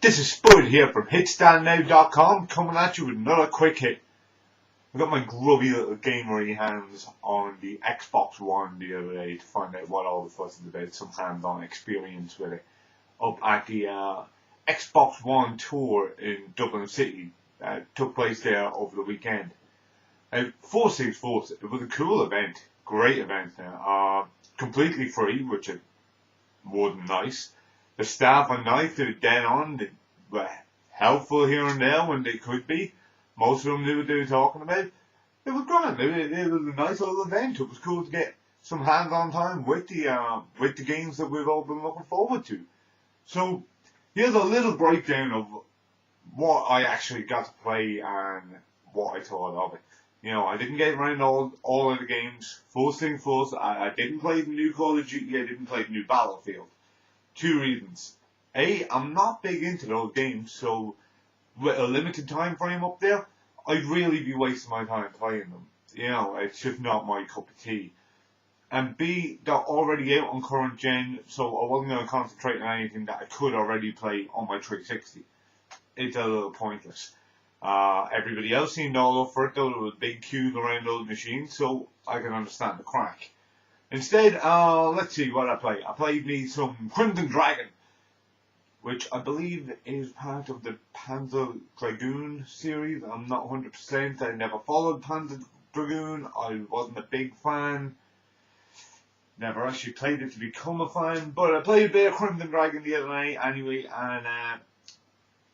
This is Spud here from HitStandNow.com coming at you with another quick hit. I got my grubby little gamery hands on the Xbox One the other day to find out what all the fuss is about, some hands-on experience with it. Up at the Xbox One tour in Dublin City that took place there over the weekend. First things first, it was a cool event, great event now, completely free, which is more than nice. The staff are nice, they're dead on, they were helpful here and there when they could be. Most of them knew what they were talking about. It was grand, it was a nice little event. It was cool to get some hands-on time with the games that we've all been looking forward to. So, here's a little breakdown of what I actually got to play and what I thought of it. You know, I didn't get around all of the games. First thing first, I didn't play the new Call of Duty, I didn't play the new Battlefield. Two reasons. A, I'm not big into those games, so with a limited time frame up there, I'd really be wasting my time playing them. You know, it's just not my cup of tea. And B, they're already out on current gen, so I wasn't going to concentrate on anything that I could already play on my 360. It's a little pointless. Everybody else seemed all up for it, though. There was big queues around those machines, so I can understand the crack. Instead, let's see what I played. I played me some Crimson Dragon, which I believe is part of the Panzer Dragoon series. I'm not 100%. I never followed Panzer Dragoon. I wasn't a big fan. Never actually played it to become a fan, but I played a bit of Crimson Dragon the other night anyway, and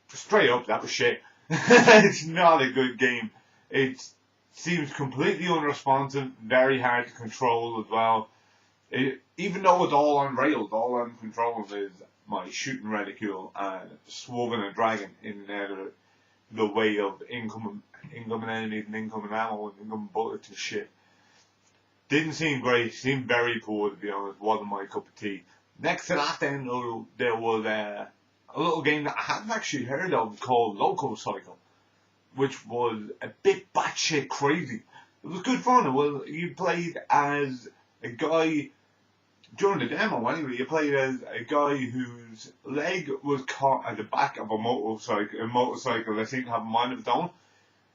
straight up, that was shit. It's not a good game. It seems completely unresponsive, very hard to control as well. Even though it's all on rails, all I'm controlling is my shooting reticule and swerving a dragon in and out of the way of incoming enemies and incoming ammo and incoming bullets and shit. Didn't seem great, seemed very poor to be honest, wasn't my cup of tea. Next to that then, there was a little game that I hadn't actually heard of called Loco Cycle, which was a bit batshit crazy. It was good fun. You played as a guy, during the demo anyway, you played as a guy whose leg was caught at the back of a motorcycle that seemed to have a mind of its own.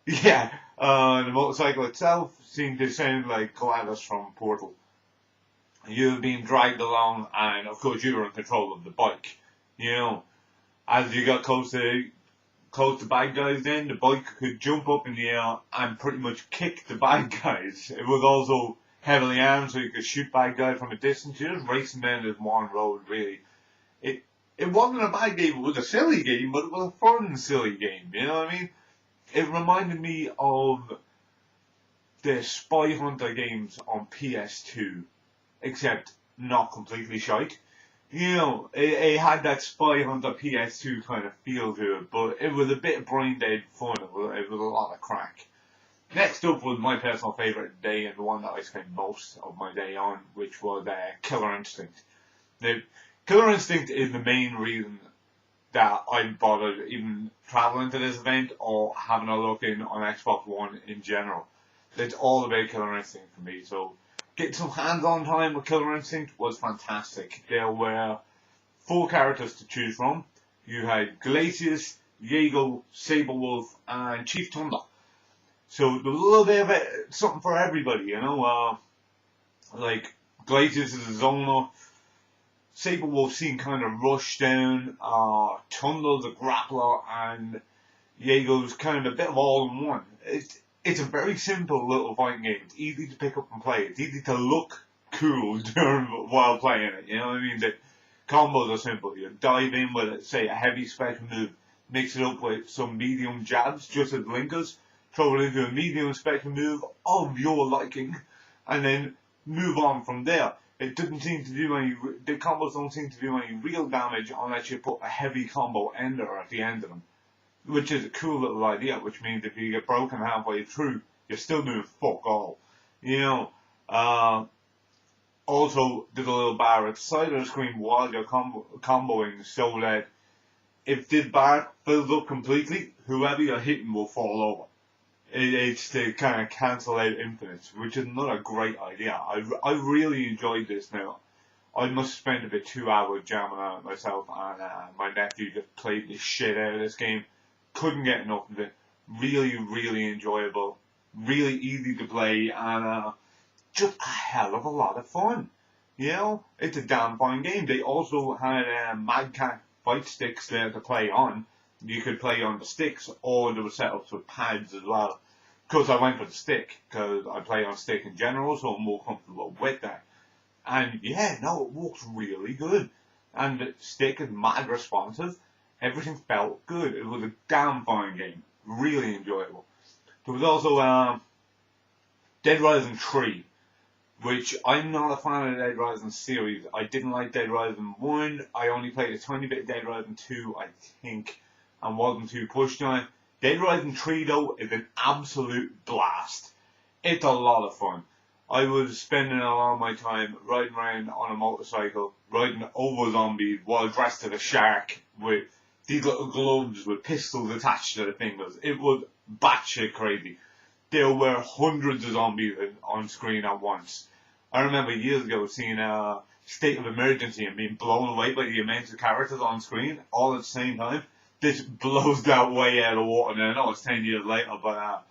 Yeah, the motorcycle itself seemed to sound like Gladys from Portal. You were being dragged along, and of course you were in control of the bike. You know, as you got close to bad guys then, the bike could jump up in the air and pretty much kick the bad guys. It was also heavily armed, so you could shoot bad guys from a distance. You're just racing down this one road, really. It wasn't a bad game, it was a silly game, but it was a fun, silly game, you know what I mean? It reminded me of the Spy Hunter games on PS2, except not completely shite. You know, it had that Spy Hunter PS2 kind of feel to it, but it was a bit brain dead fun. It was a lot of crack. Next up was my personal favourite today, and the one that I spent most of my day on, which was Killer Instinct. Now, Killer Instinct is the main reason that I bothered even travelling to this event or having a look in on Xbox One in general. It's all about Killer Instinct for me, so getting some hands-on time with Killer Instinct was fantastic. There were 4 characters to choose from. You had Glacius, Jaeger, Saberwolf, and Chief Thunder. So there was a little bit of something for everybody, you know. Like Glacius is a zoner, Saberwolf seemed kind of rushed down, Thunder's a grappler, and Jaeger's kind of a bit of all in one. It's a very simple little fighting game. It's easy to pick up and play. It's easy to look cool while playing it. You know what I mean? The combos are simple. You dive in with, say, a heavy special move, mix it up with some medium jabs, just as linkers, throw it into a medium special move of your liking, and then move on from there. It doesn't seem to do the combos don't seem to do any real damage unless you put a heavy combo ender at the end of them. Which is a cool little idea, which means if you get broken halfway through, you're still doing fuck all. You know, also did a little bar at the side of the screen while you're comboing, so that if this bar fills up completely, whoever you're hitting will fall over. It's to kind of cancel out infinites, which is not a great idea. I really enjoyed this now. I must have spent about 2 hours jamming on it myself, and my nephew just played the shit out of this game. Couldn't get enough of it. Really, really enjoyable. Really easy to play, and just a hell of a lot of fun. You know, it's a damn fine game. They also had Mad Cat fight sticks there to play on. You could play on the sticks, or there were setups with pads as well. Because I went for the stick, because I play on stick in general, so I'm more comfortable with that. And yeah, no, it works really good. And the stick is mad responsive. Everything felt good. It was a damn fine game. Really enjoyable. There was also Dead Rising 3, which I'm not a fan of the Dead Rising series. I didn't like Dead Rising 1. I only played a tiny bit of Dead Rising 2, I think, and wasn't too pushed on it. Dead Rising 3, though, is an absolute blast. It's a lot of fun. I was spending a lot of my time riding around on a motorcycle, riding over zombies while dressed as a shark with these little gloves with pistols attached to the fingers. It was batshit crazy. There were hundreds of zombies on screen at once. I remember years ago seeing a State of Emergency and being blown away by the amount of characters on screen all at the same time. This blows that way out of water. And I know it's 10 years later, but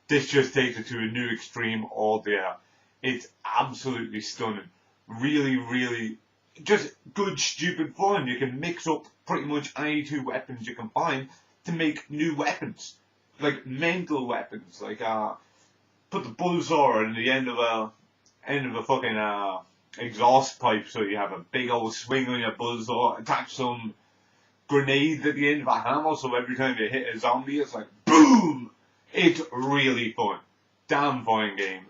this just takes it to a new extreme altogether. It's absolutely stunning. Really, really, just good, stupid fun. You can mix up pretty much any two weapons you can find to make new weapons. Like mental weapons. Like, put the buzzsaw in the end of a fucking, exhaust pipe so you have a big old swing on your buzzsaw. Attach some grenades at the end of a hammer so every time you hit a zombie it's like BOOM! It's really fun. Damn fine game.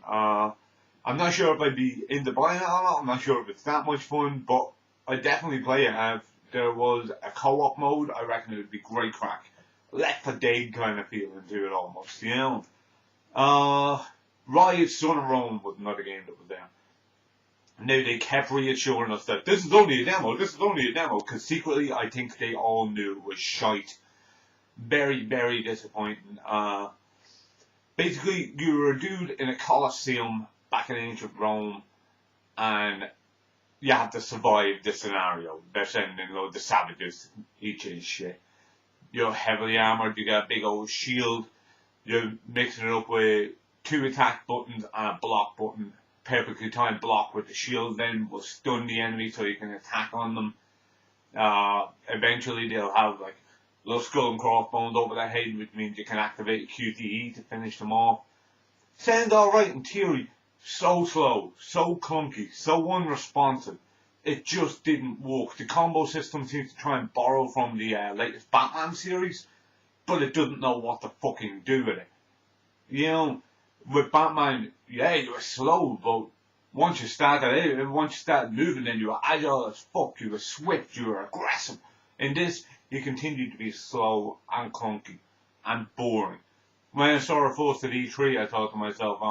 I'm not sure if I'd be into buying it or not. I'm not sure if it's that much fun, but I'd definitely play it. If there was a co-op mode, I reckon it would be great crack. Left 4 Dead kind of feeling to it almost, you know. Riot Son of Rome was another game that was there. Now they kept reassuring us that this is only a demo, because secretly I think they all knew it was shite. Very, very disappointing. Basically, you were a dude in a Colosseum back in ancient Rome, and you have to survive the scenario. They're sending loads of savages to eat you shit. You're heavily armoured, you got a big old shield, you're mixing it up with 2 attack buttons and a block button. Perfectly timed block with the shield then will stun the enemy so you can attack on them. Eventually they'll have like little skull and crossbones over their head, which means you can activate QTE to finish them off. Sounds alright in theory. So slow, so clunky, so unresponsive. It just didn't work. The combo system seems to try and borrow from the latest Batman series, but it doesn't know what to fucking do with it. You know, with Batman, yeah, you were slow, but once you started moving, then you were agile as fuck, you were swift, you were aggressive. In this, you continue to be slow and clunky and boring. When I saw it first at E3, I thought to myself,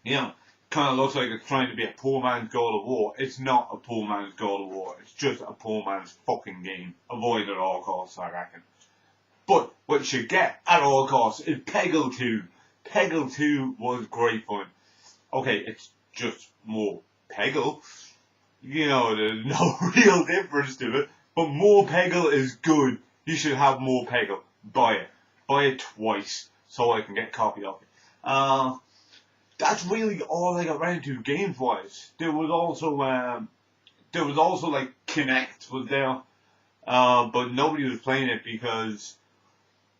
you know, kind of looks like it's trying to be a poor man's God of War. It's not a poor man's God of War. It's just a poor man's fucking game. Avoid at all costs, I reckon. But what you should get at all costs is Peggle 2. Peggle 2 was great fun. Okay, it's just more Peggle. You know, there's no real difference to it. But more Peggle is good. You should have more Peggle. Buy it. Buy it twice so I can get a copy of it. That's really all I got around to games-wise. There was also like Kinect was there, but nobody was playing it because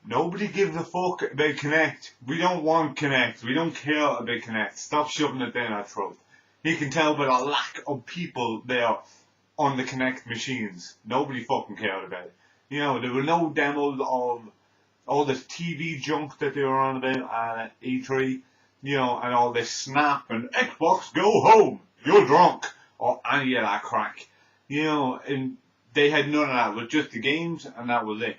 nobody gives a fuck about Kinect. We don't want Kinect. We don't care about Kinect. Stop shoving it down our throat. You can tell by the lack of people there on the Kinect machines. Nobody fucking cared about it. You know, there were no demos of all this TV junk that they were on about at E3. You know, and all this Snap and Xbox go home, you're drunk, or any of that crack. You know, and they had none of that. It was just the games, and that was it.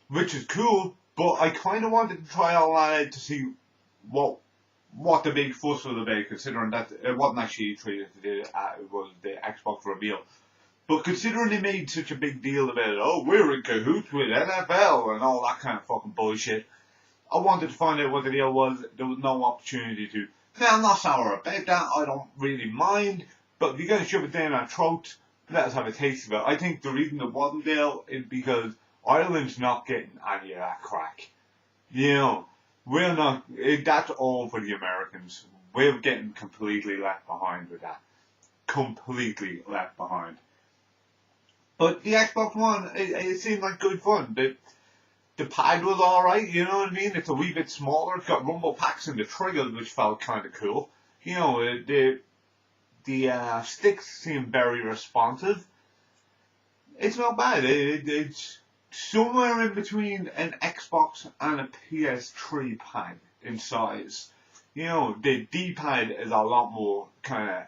Which is cool, but I kind of wanted to try all that out to see what the big fuss was about, considering that it wasn't actually E3 that did it, it was the Xbox reveal. But considering they made such a big deal about it, oh, we're in cahoots with NFL and all that kind of fucking bullshit, I wanted to find out what the deal was. There was no opportunity to. Now, I'm not sour about that. I don't really mind. But if you're going to shove it down our throats, let us have a taste of it. I think the reason it wasn't there is because Ireland's not getting any of that crack. You know, we're not, that's all for the Americans. We're getting completely left behind with that. Completely left behind. But the Xbox One, it seemed like good fun. The pad was alright, you know what I mean? It's a wee bit smaller. It's got rumble packs in the triggers, which felt kind of cool. You know, the sticks seem very responsive. It's not bad. It's somewhere in between an Xbox and a PS3 pad in size. You know, the D-pad is a lot more kind of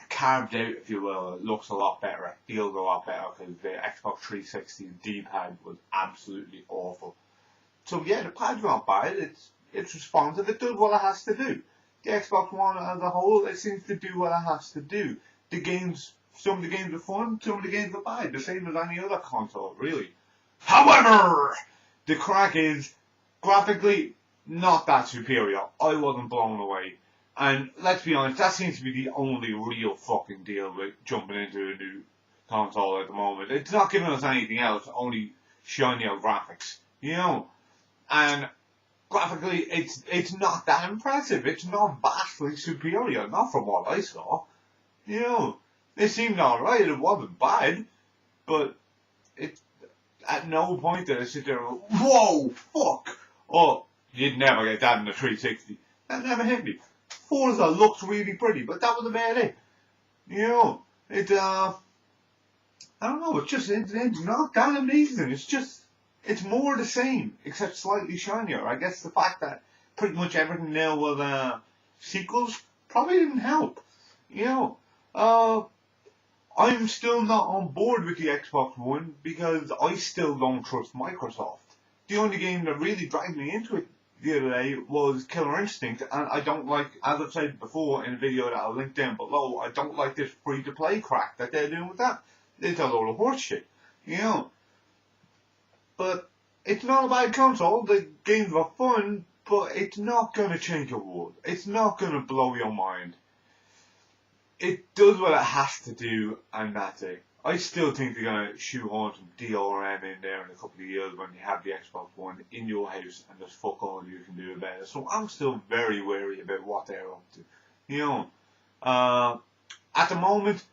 carved out, if you will. It looks a lot better. It feels a lot better because the Xbox 360 D-pad was absolutely awful. So yeah, the pad's not bad. It's responsive. It does what it has to do. The Xbox One as a whole, it seems to do what it has to do. The games, some of the games are fun, some of the games are bad. The same as any other console, really. However, the crack is graphically not that superior. I wasn't blown away. And let's be honest, that seems to be the only real fucking deal with jumping into a new console at the moment. It's not giving us anything else, only shinier graphics, you know. And graphically, it's not that impressive. It's not vastly superior, not from what I saw. You know, it seemed alright. It wasn't bad, but it at no point did I sit there and go, whoa, fuck. Oh, you'd never get that in the 360. That never hit me. Forza looks really pretty, but that was about it. You know, I don't know, it's not that amazing. It's more the same, except slightly shinier. I guess the fact that pretty much everything now was sequels probably didn't help. You know, I'm still not on board with the Xbox One because I still don't trust Microsoft. The only game that really dragged me into it the other day was Killer Instinct, and I don't like, as I've said before in a video that I'll link down below, I don't like this free-to-play crack that they're doing with that. It's a load of horse shit, you know. But it's not a bad console. The games are fun, but it's not going to change your world. It's not going to blow your mind. It does what it has to do, and that's it. I still think they're going to shoehorn some DRM in there in a couple of years when you have the Xbox One in your house and there's fuck all you can do about it. So I'm still very wary about what they're up to. You know, at the moment,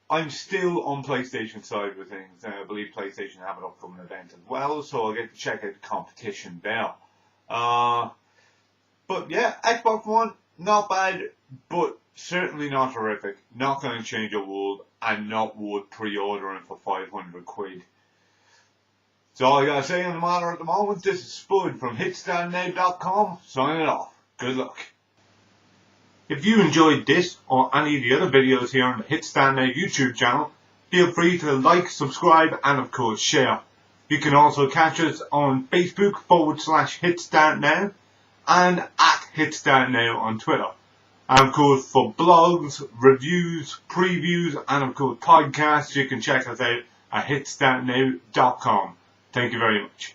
I'm still on PlayStation side with things. I believe PlayStation have an upcoming event as well, so I'll get to check out the competition there. But yeah, Xbox One, not bad, but certainly not horrific. Not going to change your world, and not worth pre-ordering for 500 quid. That's all I gotta say on the matter at the moment. This is Spud from HitStartNow.com, signing off. Good luck. If you enjoyed this or any of the other videos here on the HitStar Now YouTube channel, feel free to like, subscribe and of course share. You can also catch us on Facebook /HitStartNow and at HitStartNow on Twitter. And of course for blogs, reviews, previews and of course podcasts, you can check us out at HitStartNow.com. Thank you very much.